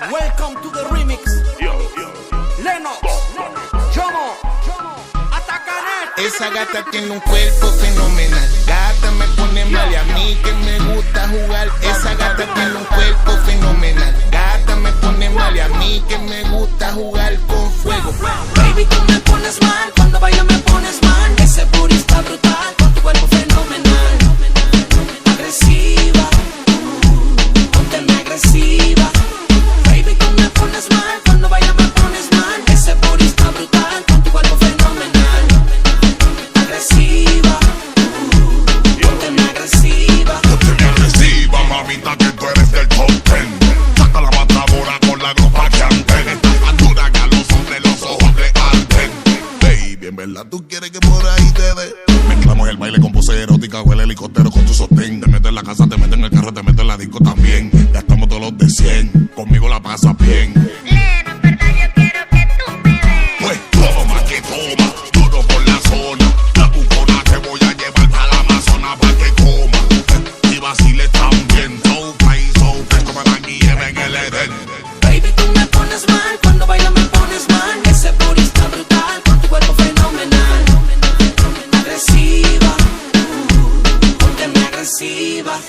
Welcome to the remix. Lennox, Jomo, Atacanet. Esa gata tiene un cuerpo fenomenal. Gata me pone mal y a mí que me gusta jugar. Esa gata tiene un cuerpo fenomenal. Gata me pone mal y a mí que me gusta jugar con fuego. Baby, tú me pones mal, cuando bailo me pones mal. Ese booty está brutal, con tu cuerpo fenomenal. Agresiva, pónteme agresiva. Baby, tú me pones mal, cuando bailo me pones mal. Ese booty está brutal, con tu cuerpo fenomenal. Agresiva, pónteme agresiva. Pónteme agresiva, mamita, que tú eres del top 10. Saca la matadora con la gropa que anten. Estás más dura que a los hombres, los ojos le arden. Baby, en verdad tú quieres que por ahí te dé. Mezclamos el baile con pose erótica o el helicóptero con tu sostén. Te metes en la casa, te metes en el carro, te metes en la disco también. Ya estamos todos los de 100, conmigo la pasas bien. Leno, en verdad yo quiero que tú me des. Pues toma que toma, duro por la zona. La bucona te voy a llevar para la Amazona pa' que coma. Y vaciles también, so fly, so fresh, como la nieve en el Edén. Baby, tú me pones mal, cuando bailo me pones mal. Ese booty está brutal, con tu cuerpo fenomenal. Agresiva, pónteme agresiva.